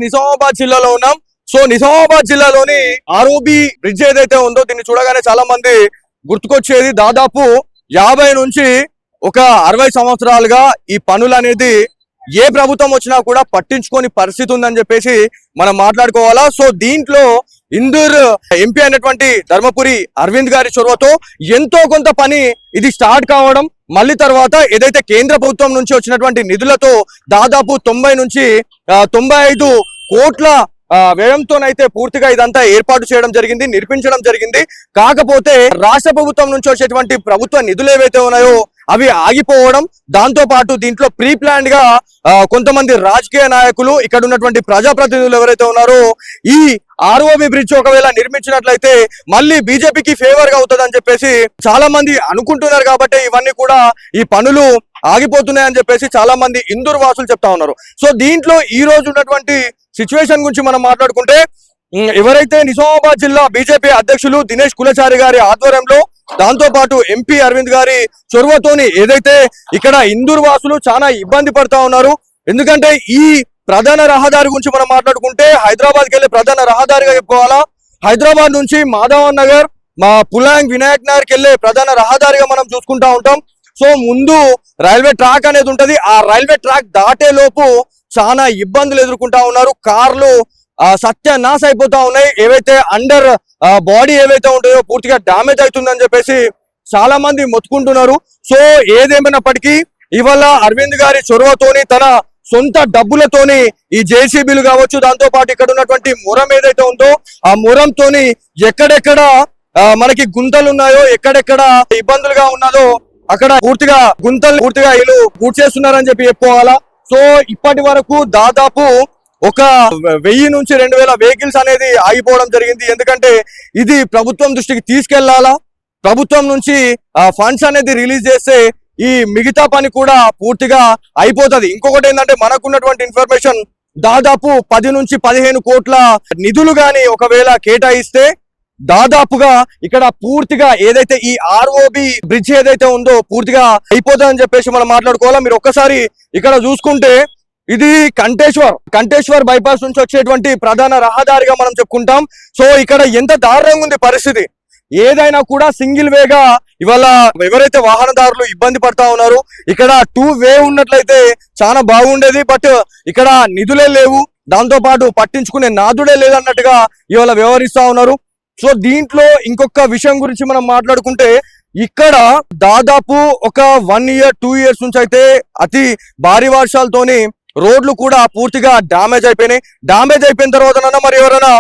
నిజామాబాద్ జిల్లాలో ఉన్నాం. సో నిజామాబాద్ జిల్లాలోని ఆర్ఓబి బ్రిడ్జ్ ఏదైతే ఉందో దీన్ని చూడగానే చాలా మంది గుర్తుకొచ్చేది దాదాపు 50 నుంచి ఒక 60 సంవత్సరాలుగా ఈ పనులు అనేది ఏ ప్రభుత్వం వచ్చినా కూడా పట్టించుకొని పరిస్థితి ఉందని చెప్పేసి మనం మాట్లాడుకోవాలా. సో దీంట్లో ఇందూర్ ఎంపీ అయినటువంటి ధర్మపురి అరవింద్ గారి చొరవతో ఎంతో కొంత పని ఇది స్టార్ట్ కావడం, మళ్ళీ తర్వాత ఏదైతే కేంద్ర ప్రభుత్వం నుంచి వచ్చినటువంటి నిధులతో దాదాపు 90 నుంచి 95 కోట్ల వ్యయంతోనైతే పూర్తిగా ఇదంతా ఏర్పాటు చేయడం జరిగింది, నిర్మించడం జరిగింది. కాకపోతే రాష్ట్ర ప్రభుత్వం నుంచి వచ్చేటువంటి ప్రభుత్వ నిధులు ఏవైతే ఉన్నాయో అవి ఆగిపోవడం, దాంతో పాటు దీంట్లో ప్రీ ప్లాన్డ్ గా కొంతమంది రాజకీయ నాయకులు, ఇక్కడ ఉన్నటువంటి ప్రజాప్రతినిధులు ఎవరైతే ఉన్నారో ఈ ఆర్ఓబి బ్రిడ్జ్ ఒకవేళ నిర్మించినట్లయితే మళ్ళీ బీజేపీకి ఫేవర్ గా అవుతుంది అని చెప్పేసి చాలా మంది అనుకుంటున్నారు. కాబట్టి ఇవన్నీ కూడా ఈ పనులు ఆగిపోతున్నాయని చెప్పేసి చాలా మంది ఇందూరు వాసులు చెప్తా ఉన్నారు. సో దీంట్లో ఈ రోజు ఉన్నటువంటి సిచ్యువేషన్ గురించి మనం మాట్లాడుకుంటే, ఎవరైతే నిజామాబాద్ జిల్లా బీజేపీ అధ్యక్షులు దినేష్ కులచారి గారి ఆధ్వర్యంలో, దాంతో పాటు ఎంపీ అరవింద్ గారి చొరవతోని ఏదైతే ఇక్కడ ఇందూరు వాసులు చాలా ఇబ్బంది పడతా ఉన్నారు. ఎందుకంటే ఈ ప్రధాన రహదారి గురించి మనం మాట్లాడుకుంటే హైదరాబాద్కి వెళ్ళే ప్రధాన రహదారిగా చెప్పుకోవాలా. హైదరాబాద్ నుంచి మాధవన్ నగర్, పులాంగ్ వినాయక్ నగర్కి వెళ్ళే ప్రధాన రహదారిగా మనం చూసుకుంటా ఉంటాం. సో ముందు రైల్వే ట్రాక్ అనేది ఉంటది. ఆ రైల్వే ట్రాక్ దాటే లోపు చాలా ఇబ్బందులు ఎదుర్కొంటా ఉన్నారు. కార్లు సత్యనాశ అయిపోతా ఉన్నాయి. ఏవైతే అండర్ బాడీ ఏవైతే ఉంటాయో పూర్తిగా డ్యామేజ్ అవుతుందని చెప్పేసి చాలా మంది మొత్తుకుంటున్నారు. సో ఏదేమైనప్పటికీ ఇవాళ అరవింద్ గారి చొరవతోని, తన సొంత డబ్బులతోని ఈ జేసీబీలు కావచ్చు, దాంతో పాటు ఇక్కడ ఉన్నటువంటి మురం ఏదైతే ఉందో ఆ మురంతోని ఎక్కడెక్కడ మనకి గుంతలు ఉన్నాయో, ఎక్కడెక్కడ ఇబ్బందులుగా ఉన్నదో అక్కడ పూర్తిగా గుంతలు పూర్తిగా వీళ్ళు పూర్తి చేస్తున్నారని చెప్పి చెప్పుకోవాలా. సో ఇప్పటి వరకు దాదాపు ఒక 1000 నుంచి 2000 వెహికల్స్ అనేది ఆగిపోవడం జరిగింది. ఎందుకంటే ఇది ప్రభుత్వం దృష్టికి తీసుకెళ్లాలా, ప్రభుత్వం నుంచి ఫండ్స్ అనేది రిలీజ్ చేస్తే ఈ మిగతా పని కూడా పూర్తిగా అయిపోతుంది. ఇంకొకటి ఏంటంటే మనకున్నటువంటి ఇన్ఫర్మేషన్ దాదాపు 10 నుంచి 15 కోట్ల నిధులు గాని ఒకవేళ కేటాయిస్తే దాదాపుగా ఇక్కడ పూర్తిగా ఏదైతే ఈ ఆర్ఓబి బ్రిడ్జ్ ఏదైతే ఉందో పూర్తిగా అయిపోతుందని చెప్పేసి మనం మాట్లాడుకోవాలా. మీరు ఒక్కసారి ఇక్కడ చూసుకుంటే ఇది కంటేశ్వర్ బైపాస్ నుంచి వచ్చేటువంటి ప్రధాన రహదారిగా మనం చెప్పుకుంటాం. సో ఇక్కడ ఎంత దారుణంగా ఉంది పరిస్థితి. ఏదైనా కూడా సింగిల్ వేగా ఇవాళ ఎవరైతే వాహనదారులు ఇబ్బంది పడతా ఉన్నారు, ఇక్కడ 2 వే ఉన్నట్లయితే చాలా బాగుండేది. బట్ ఇక్కడ నిధులే లేవు, దాంతో పాటు పట్టించుకునే నాదుడే లేదన్నట్టుగా ఇవాళ వ్యవహరిస్తా ఉన్నారు. సో దీంట్లో ఇంకొక విషయం గురించి మనం మాట్లాడుకుంటే, ఇక్కడ దాదాపు ఒక 1 year 2 years నుంచి అయితే అతి భారీ వర్షాలతోని రోడ్లు కూడా పూర్తిగా డ్యామేజ్ అయిపోయినాయి. డ్యామేజ్ అయిపోయిన తర్వాత మరి ఎవరైనా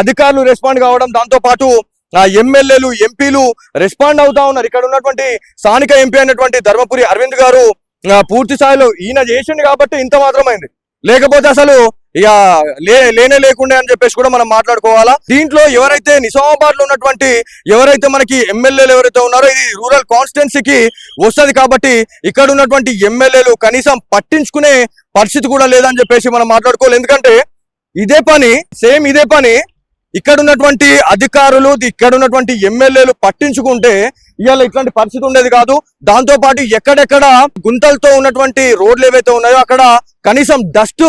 అధికారులు రెస్పాండ్ కావడం, దాంతో పాటు ఎమ్మెల్యేలు, ఎంపీలు రెస్పాండ్ అవుతా ఉన్నారు. ఇక్కడ ఉన్నటువంటి స్థానిక ఎంపీ అయినటువంటి ధర్మపురి అరవింద్ గారు పూర్తి స్థాయిలో ఈయన చేసింది కాబట్టి ఇంత మాత్రమైంది, లేకపోతే అసలు ఇక లేనే లేకుండే అని చెప్పేసి కూడా మనం మాట్లాడుకోవాలా. దీంట్లో ఎవరైతే నిజామాబాద్ లో ఉన్నటువంటి ఎవరైతే మనకి ఎమ్మెల్యేలు ఎవరైతే ఉన్నారో ఇది రూరల్ కాన్స్టిట్యున్సీకి వస్తుంది కాబట్టి ఇక్కడ ఉన్నటువంటి ఎమ్మెల్యేలు కనీసం పట్టించుకునే పరిస్థితి కూడా లేదని చెప్పేసి మనం మాట్లాడుకోవాలి. ఎందుకంటే ఇదే పని ఇక్కడ ఉన్నటువంటి అధికారులు, ఇక్కడ ఉన్నటువంటి ఎమ్మెల్యేలు పట్టించుకుంటే ఇవాళ ఇట్లాంటి పరిస్థితి ఉండేది కాదు. దాంతో పాటు ఎక్కడెక్కడ గుంతలతో ఉన్నటువంటి రోడ్లు ఏవైతే ఉన్నాయో అక్కడ కనీసం డస్ట్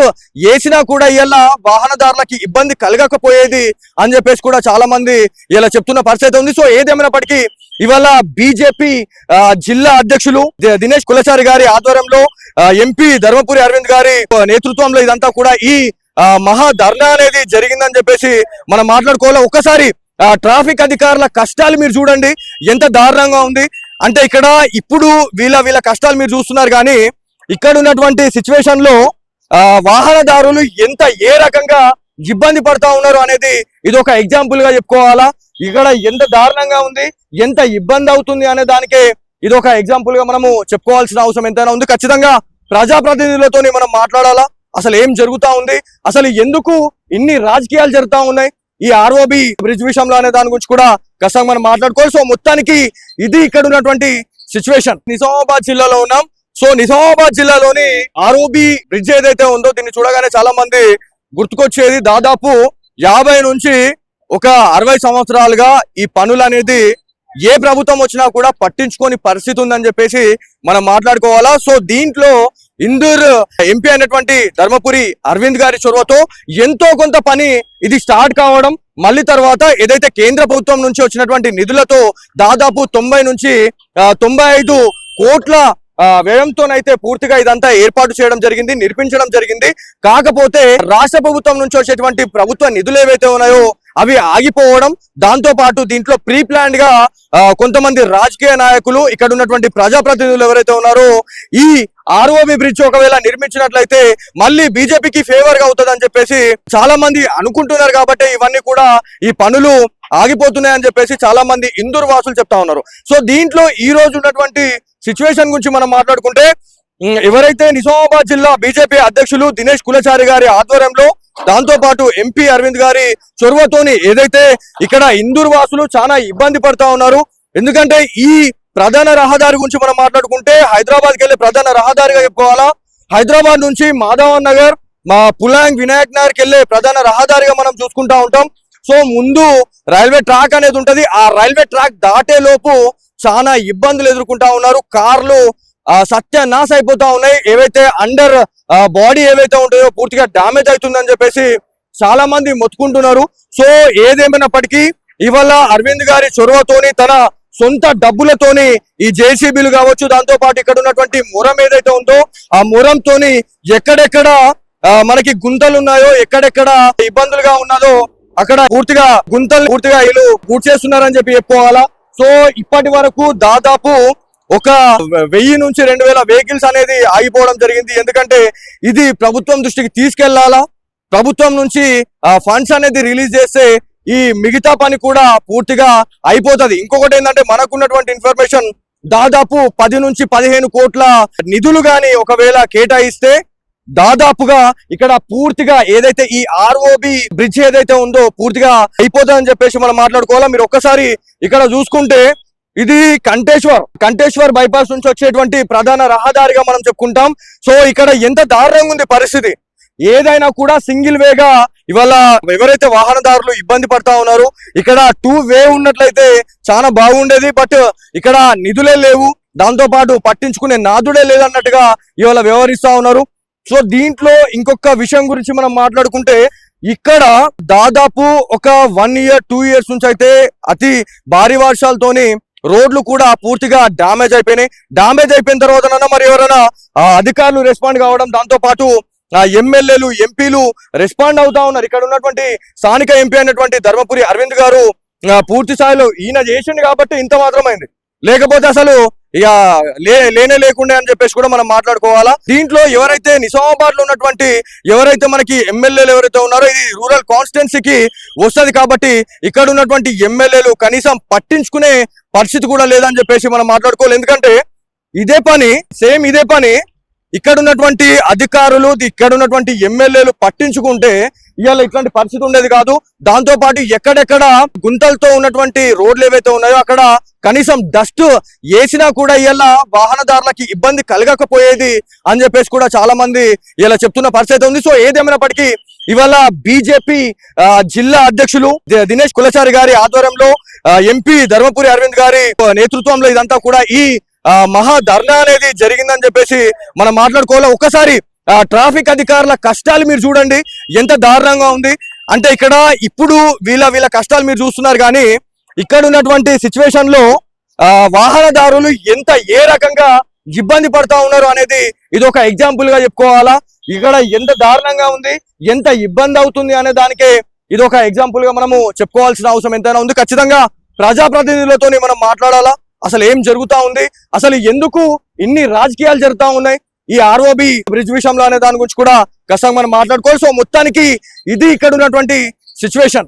వేసినా కూడా ఇవాళ వాహనదారులకి ఇబ్బంది కలగకపోయేది అని చెప్పేసి కూడా చాలా మంది ఇలా చెప్తున్న పరిస్థితి ఉంది. సో ఏదేమైనప్పటికీ ఇవాళ బీజేపీ జిల్లా అధ్యక్షులు దినేష్ కులచారి గారి ఆధ్వర్యంలో, ఎంపీ ధర్మపురి అరవింద్ గారి నేతృత్వంలో ఇదంతా కూడా ఈ మహా ధర్నా అనేది జరిగిందని చెప్పేసి మనం మాట్లాడుకోవాలి. ఒక్కసారి ట్రాఫిక్ అధికారుల కష్టాలు మీరు చూడండి, ఎంత దారుణంగా ఉంది అంటే. ఇక్కడ ఇప్పుడు వీళ్ళ కష్టాలు మీరు చూస్తున్నారు, కానీ ఇక్కడ ఉన్నటువంటి సిచ్యువేషన్ లో వాహనదారులు ఏ రకంగా ఇబ్బంది పడతా ఉన్నారు అనేది ఇది ఒక ఎగ్జాంపుల్ గా చెప్పుకోవాలా. ఇక్కడ ఎంత దారుణంగా ఉంది, ఎంత ఇబ్బంది అవుతుంది అనే దానికే ఇది ఒక ఎగ్జాంపుల్ గా మనము చెప్పుకోవాల్సిన అవసరం ఎంతైనా ఉంది. ఖచ్చితంగా ప్రజాప్రతినిధులతో మనం మాట్లాడాలా. అసలు ఏం జరుగుతా ఉంది, అసలు ఎందుకు ఇన్ని రాజకీయాలు జరుగుతా ఉన్నాయి ఈ ఆర్ఓబి బ్రిడ్జ్ విషయంలో అనే దాని గురించి కూడా ఖచ్చితంగా మనం మాట్లాడుకోవాలి. సో మొత్తానికి ఇది ఇక్కడ ఉన్నటువంటి సిచ్యువేషన్. నిజామాబాద్ జిల్లాలో ఉన్నాం. సో నిజామాబాద్ జిల్లాలోని ఆర్ఓబి బ్రిడ్జ్ ఏదైతే ఉందో దీన్ని చూడగానే చాలా మంది గుర్తుకొచ్చేది దాదాపు 50 నుంచి ఒక 60 సంవత్సరాలుగా ఈ పనులు అనేది ఏ ప్రభుత్వం వచ్చినా కూడా పట్టించుకొని పరిస్థితి ఉందని చెప్పేసి మనం మాట్లాడుకోవాలా. సో దీంట్లో ఇందూర్ ఎంపీ అయినటువంటి ధర్మపురి అరవింద్ గారి చొరవతో ఎంతో కొంత పని ఇది స్టార్ట్ కావడం, మళ్ళీ తర్వాత ఏదైతే కేంద్ర ప్రభుత్వం నుంచి వచ్చినటువంటి నిధులతో దాదాపు 90 నుంచి 95 కోట్ల వ్యయంతోనైతే పూర్తిగా ఇదంతా ఏర్పాటు చేయడం జరిగింది, నిర్మించడం జరిగింది. కాకపోతే రాష్ట్ర ప్రభుత్వం నుంచి వచ్చేటువంటి ప్రభుత్వ నిధులు ఏవైతే ఉన్నాయో అవి ఆగిపోవడం, దాంతో పాటు దీంట్లో ప్రీ ప్లాన్డ్ గా కొంతమంది రాజకీయ నాయకులు, ఇక్కడ ఉన్నటువంటి ప్రజాప్రతినిధులు ఎవరైతే ఉన్నారో ఈ ఆర్ఓబి బ్రిడ్జ్ ఒకవేళ నిర్మించినట్లయితే మళ్ళీ బీజేపీకి ఫేవర్ గా అవుతుందని చెప్పేసి చాలా మంది అనుకుంటున్నారు. కాబట్టి ఇవన్నీ కూడా ఈ పనులు ఆగిపోతున్నాయని చెప్పేసి చాలా మంది ఇందూరు వాసులు చెప్తా ఉన్నారు. సో దీంట్లో ఈ రోజు ఉన్నటువంటి సిచ్యువేషన్ గురించి మనం మాట్లాడుకుంటే, ఎవరైతే నిజామాబాద్ జిల్లా బీజేపీ అధ్యక్షులు దినేష్ కులచారి గారి ఆధ్వర్యంలో, దాంతో పాటు ఎంపీ అరవింద్ గారి చొరవతోని ఏదైతే ఇక్కడ ఇందూరు వాసులు చాలా ఇబ్బంది పడతా ఉన్నారు. ఎందుకంటే ఈ ప్రధాన రహదారి గురించి మనం మాట్లాడుకుంటే హైదరాబాద్కి వెళ్ళే ప్రధాన రహదారిగా చెప్పుకోవాలా. హైదరాబాద్ నుంచి మాధవన్ నగర్, మా పులాంగ్ వినాయక్ నగర్కి వెళ్ళే ప్రధాన రహదారిగా మనం చూసుకుంటా ఉంటాం. సో ముందు రైల్వే ట్రాక్ అనేది ఉంటది. ఆ రైల్వే ట్రాక్ దాటే లోపు చాలా ఇబ్బందులు ఎదుర్కొంటా ఉన్నారు. కార్లు సత్యనాశ అయిపోతా ఉన్నాయి. ఏవైతే అండర్ బాడీ ఏవైతే ఉంటాయో పూర్తిగా డ్యామేజ్ అవుతుందని చెప్పేసి చాలా మంది మొత్తుకుంటున్నారు. సో ఏదేమైనప్పటికీ ఇవాళ అరవింద్ గారి చొరవతోని, తన సొంత డబ్బులతోని ఈ జేసీబీలు కావచ్చు, దాంతో పాటు ఇక్కడ ఉన్నటువంటి మురం ఏదైతే ఉందో ఆ మురంతోని ఎక్కడెక్కడ మనకి గుంతలు ఉన్నాయో, ఎక్కడెక్కడ ఇబ్బందులుగా ఉన్నదో అక్కడ పూర్తిగా గుంతలు పూర్తిగా వీళ్ళు పూర్తి చేస్తున్నారని చెప్పి చెప్పుకోవాలా. సో ఇప్పటి వరకు దాదాపు ఒక 1000 నుంచి 2000 వెహికల్స్ అనేది ఆగిపోవడం జరిగింది. ఎందుకంటే ఇది ప్రభుత్వం దృష్టికి తీసుకెళ్లాలా, ప్రభుత్వం నుంచి ఫండ్స్ అనేది రిలీజ్ చేస్తే ఈ మిగతా పని కూడా పూర్తిగా అయిపోతుంది. ఇంకొకటి ఏంటంటే మనకున్నటువంటి ఇన్ఫర్మేషన్ దాదాపు 10 నుంచి 15 కోట్ల నిధులు గాని ఒకవేళ కేటాయిస్తే దాదాపుగా ఇక్కడ పూర్తిగా ఏదైతే ఈ ఆర్ఓబి బ్రిడ్జ్ ఏదైతే ఉందో పూర్తిగా అయిపోతుందని చెప్పేసి మనం మాట్లాడుకోవాలా. మీరు ఒక్కసారి ఇక్కడ చూసుకుంటే ఇది కంటేశ్వర్ బైపాస్ నుంచి వచ్చేటువంటి ప్రధాన రహదారిగా మనం చెప్పుకుంటాం. సో ఇక్కడ ఎంత దారుణంగా ఉంది పరిస్థితి. ఏదైనా కూడా సింగిల్ వేగా ఇవాళ ఎవరైతే వాహనదారులు ఇబ్బంది పడతా ఉన్నారు, ఇక్కడ 2 వే ఉన్నట్లయితే చాలా బాగుండేది. బట్ ఇక్కడ నిధులే లేవు, దాంతో పాటు పట్టించుకునే నాదుడే లేదన్నట్టుగా ఇవాళ వ్యవహరిస్తా ఉన్నారు. సో దీంట్లో ఇంకొక విషయం గురించి మనం మాట్లాడుకుంటే, ఇక్కడ దాదాపు ఒక 1 year 2 years నుంచి అయితే అతి భారీ వర్షాలతోని రోడ్లు కూడా పూర్తిగా డ్యామేజ్ అయిపోయినాయి. డ్యామేజ్ అయిపోయిన తర్వాత మరి ఎవరైనా అధికారులు రెస్పాండ్ కావడం, దాంతో పాటు ఎమ్మెల్యేలు, ఎంపీలు రెస్పాండ్ అవుతా ఉన్నారు. ఇక్కడ ఉన్నటువంటి స్థానిక ఎంపీ అయినటువంటి ధర్మపురి అరవింద్ గారు పూర్తి స్థాయిలో ఈయన చేసింది కాబట్టి ఇంత మాత్రమైంది, లేకపోతే అసలు ఇక లేనే లేకుండే అని చెప్పేసి కూడా మనం మాట్లాడుకోవాలా. దీంట్లో ఎవరైతే నిజామాబాద్ లో ఉన్నటువంటి ఎవరైతే మనకి ఎమ్మెల్యేలు ఎవరైతే ఉన్నారో ఇది రూరల్ కాన్స్టిట్యున్సీకి వస్తుంది కాబట్టి ఇక్కడ ఉన్నటువంటి ఎమ్మెల్యేలు కనీసం పట్టించుకునే పరిస్థితి కూడా లేదని చెప్పేసి మనం మాట్లాడుకోవాలి. ఎందుకంటే ఇదే పని ఇక్కడ ఉన్నటువంటి అధికారులు, ఇక్కడ ఉన్నటువంటి ఎమ్మెల్యేలు పట్టించుకుంటే ఇవాళ ఇట్లాంటి పరిస్థితి ఉండేది కాదు. దాంతో పాటు ఎక్కడెక్కడ గుంతలతో ఉన్నటువంటి రోడ్లు ఏవైతే ఉన్నాయో అక్కడ కనీసం డస్ట్ వేసినా కూడా ఇవాళ వాహనదారులకి ఇబ్బంది కలగకపోయేది అని చెప్పేసి కూడా చాలా మంది ఇలా చెప్తున్న పరిస్థితి ఉంది. సో ఏదేమైనప్పటికీ ఇవాళ బీజేపీ జిల్లా అధ్యక్షులు దినేష్ కులచారి గారి ఆధ్వర్యంలో ఎంపీ ధర్మపురి అరవింద్ గారి నేతృత్వంలో ఇదంతా కూడా ఈ మహా ధర్నా అనేది జరిగిందని చెప్పేసి మనం మాట్లాడుకోవాలి. ఒక్కసారి ట్రాఫిక్ అధికారుల కష్టాలు మీరు చూడండి, ఎంత దారుణంగా ఉంది అంటే. ఇక్కడ ఇప్పుడు వీళ్ళ కష్టాలు మీరు చూస్తున్నారు, కానీ ఇక్కడ ఉన్నటువంటి సిచ్యువేషన్ లో వాహనదారులు ఏ రకంగా ఇబ్బంది పడతా ఉన్నారు అనేది ఇది ఒక ఎగ్జాంపుల్ గా చెప్పుకోవాలా. ఇక్కడ ఎంత దారుణంగా ఉంది, ఎంత ఇబ్బంది అవుతుంది అనే దానికే ఇది ఒక ఎగ్జాంపుల్ గా మనము చెప్పుకోవాల్సిన అవసరం ఎంతైనా ఉంది. ఖచ్చితంగా ప్రజాప్రతినిధులతో మనం మాట్లాడాలా. అసలు ఏం జరుగుతా ఉంది, అసలు ఎందుకు ఇన్ని రాజకీయాలు జరుగుతా ఉన్నాయి ఈ ఆర్ఓబి బ్రిడ్జ్ విషయంలో అనే దాని గురించి కూడా ఖచ్చితంగా మనం మాట్లాడుకోవాలి. సో మొత్తానికి ఇది ఇక్కడ ఉన్నటువంటి సిచ్యువేషన్.